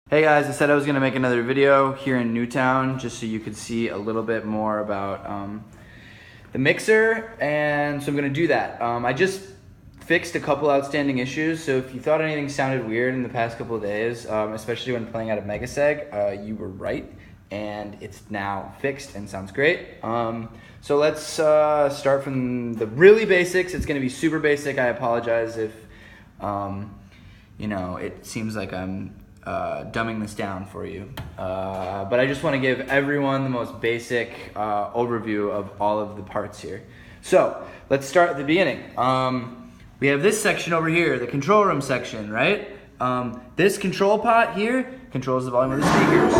Hey guys, I said I was going to make another video here in Newtown just so you could see a little bit more about the mixer, and so I'm going to do that. I just fixed a couple outstanding issues, so if you thought anything sounded weird in the past couple of days, especially when playing out of Megaseg, you were right, and it's now fixed and sounds great. So let's start from the really basics. It's going to be super basic. I apologize if it seems like I'm dumbing this down for you, but I just want to give everyone the most basic overview of all of the parts here. So let's start at the beginning. We have this section over here, the control room section, right? This control pot here controls the volume of the speakers.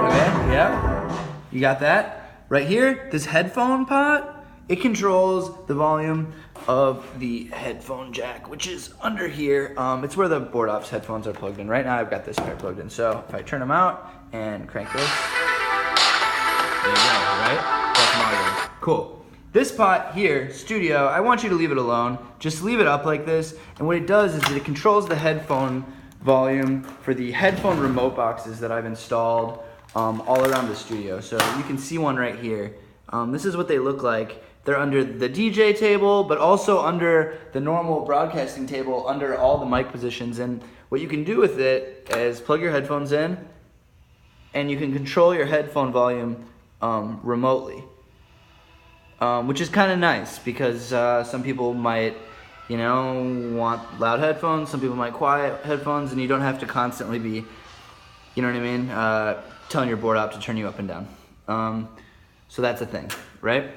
Okay, yeah, you got that? Right here, this headphone pot, it controls the volume of the headphone jack, which is under here. It's where the board ops headphones are plugged in. Right now I've got this pair plugged in. So if I turn them out and crank this, there you go, right? That's my cool. This pot here, studio, I want you to leave it alone. Just leave it up like this. And what it does is that it controls the headphone volume for the headphone remote boxes that I've installed all around the studio. So you can see one right here. This is what they look like. They're under the DJ table, but also under the normal broadcasting table, under all the mic positions. And what you can do with it is plug your headphones in, and you can control your headphone volume remotely, which is kind of nice because some people might, want loud headphones. Some people might quiet headphones, and you don't have to constantly be, telling your board op to turn you up and down. So that's a thing, right?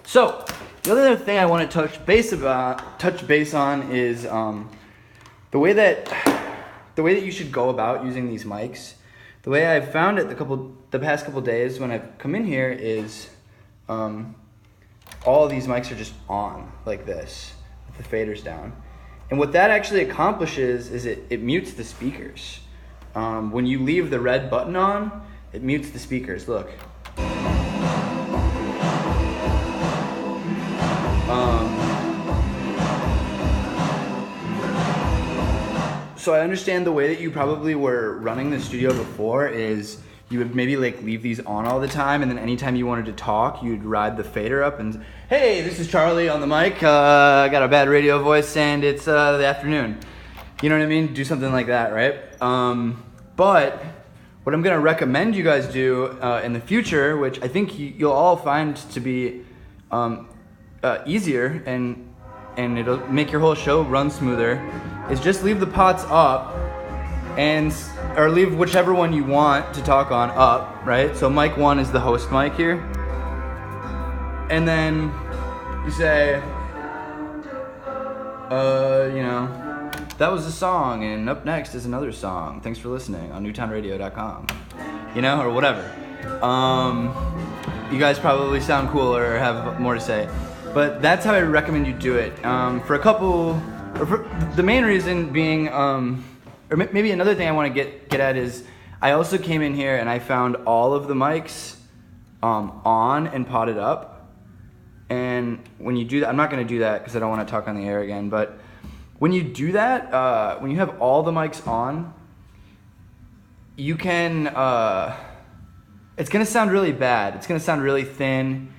So the other thing I want to touch base on is the way that you should go about using these mics. The way I've found it the past couple days when I've come in here is all of these mics are just on like this with the faders down, and what that actually accomplishes is it mutes the speakers. When you leave the red button on, it mutes the speakers. Look. So I understand the way that you probably were running the studio before is you would maybe leave these on all the time, and then anytime you wanted to talk, you'd ride the fader up and, hey, this is Charlie on the mic. I got a bad radio voice and it's the afternoon. You know what I mean? Do something like that, right? But what I'm gonna recommend you guys do in the future, which I think you'll all find to be easier and it'll make your whole show run smoother, is just leave the pots up or leave whichever one you want to talk on up, right? So mic 1 is the host mic here. And then you say, that was a song, and up next is another song. Thanks for listening on newtownradio.com, or whatever. You guys probably sound cool or have more to say. But that's how I recommend you do it. The main reason being, or maybe another thing I want to get at is, I also came in here and I found all of the mics on and potted up. And when you do that, I'm not going to do that because I don't want to talk on the air again. But when you do that, when you have all the mics on, you can. It's going to sound really bad. It's going to sound really thin.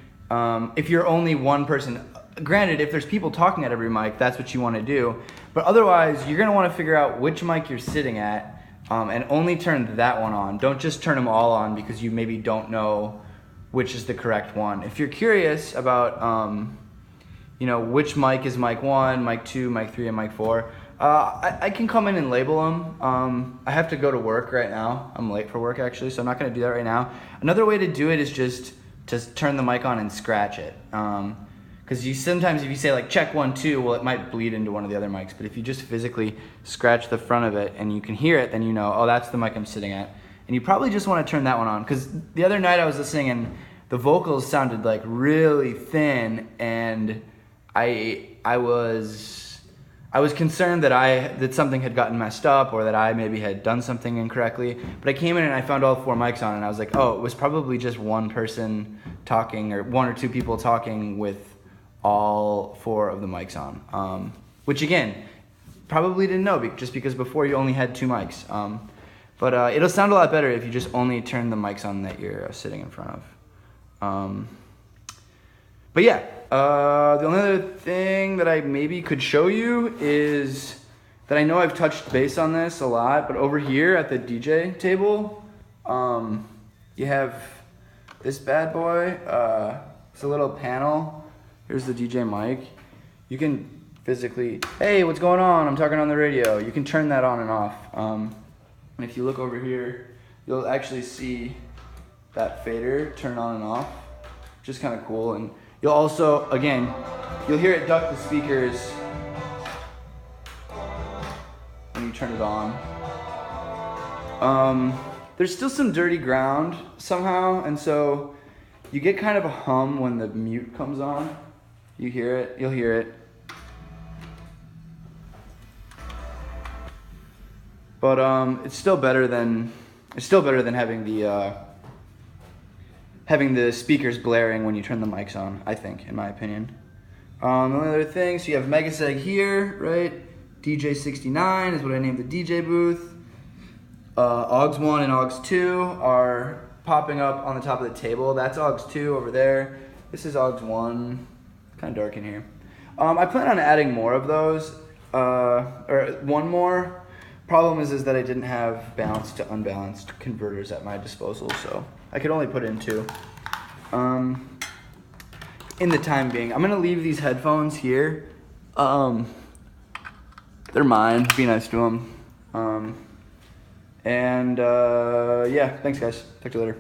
If you're only one person, granted, if there's people talking at every mic, that's what you want to do. But otherwise, you're going to want to figure out which mic you're sitting at and only turn that one on. Don't just turn them all on because you maybe don't know which is the correct one. If you're curious about, which mic is mic 1, mic 2, mic 3, and mic 4, I can come in and label them. I have to go to work right now. I'm late for work, actually, so I'm not going to do that right now. Another way to do it is just turn the mic on and scratch it. Because sometimes if you say check 1, 2, well, it might bleed into one of the other mics. But if you just physically scratch the front of it and you can hear it, then you know, oh, that's the mic I'm sitting at. And you probably just want to turn that one on. Because the other night I was listening and the vocals sounded really thin, and I was concerned that something had gotten messed up or that I maybe had done something incorrectly. But I came in and I found all 4 mics on, and I was like, oh, it was probably just one person talking, or 1 or 2 people talking with all 4 of the mics on. Which again, probably didn't know, just because before you only had 2 mics. But it'll sound a lot better if you just only turn the mics on that you're sitting in front of. But yeah, the only other thing that I maybe could show you is that I know I've touched base on this a lot, but over here at the DJ table, you have this bad boy. It's a little panel. Here's the DJ mic. You can physically, hey, what's going on? I'm talking on the radio. You can turn that on and off. And if you look over here, you'll actually see that fader turn on and off, which is kind of cool. And you'll also, again, you'll hear it duck the speakers when you turn it on. There's still some dirty ground somehow, and so you get kind of a hum when the mute comes on. You hear it, you'll hear it. But it's still better than having the speakers blaring when you turn the mics on, I think, in my opinion. The only other thing, so you have Megaseg here, right? DJ69 is what I named the DJ booth. AUX 1 and AUX 2 are popping up on the top of the table. That's AUX 2 over there. This is AUX 1. Kind of dark in here. I plan on adding more of those, or one more. Problem is that I didn't have balanced to unbalanced converters at my disposal, so I could only put in 2. In the time being, I'm gonna leave these headphones here. They're mine. Be nice to them. Yeah, thanks guys. Talk to you later.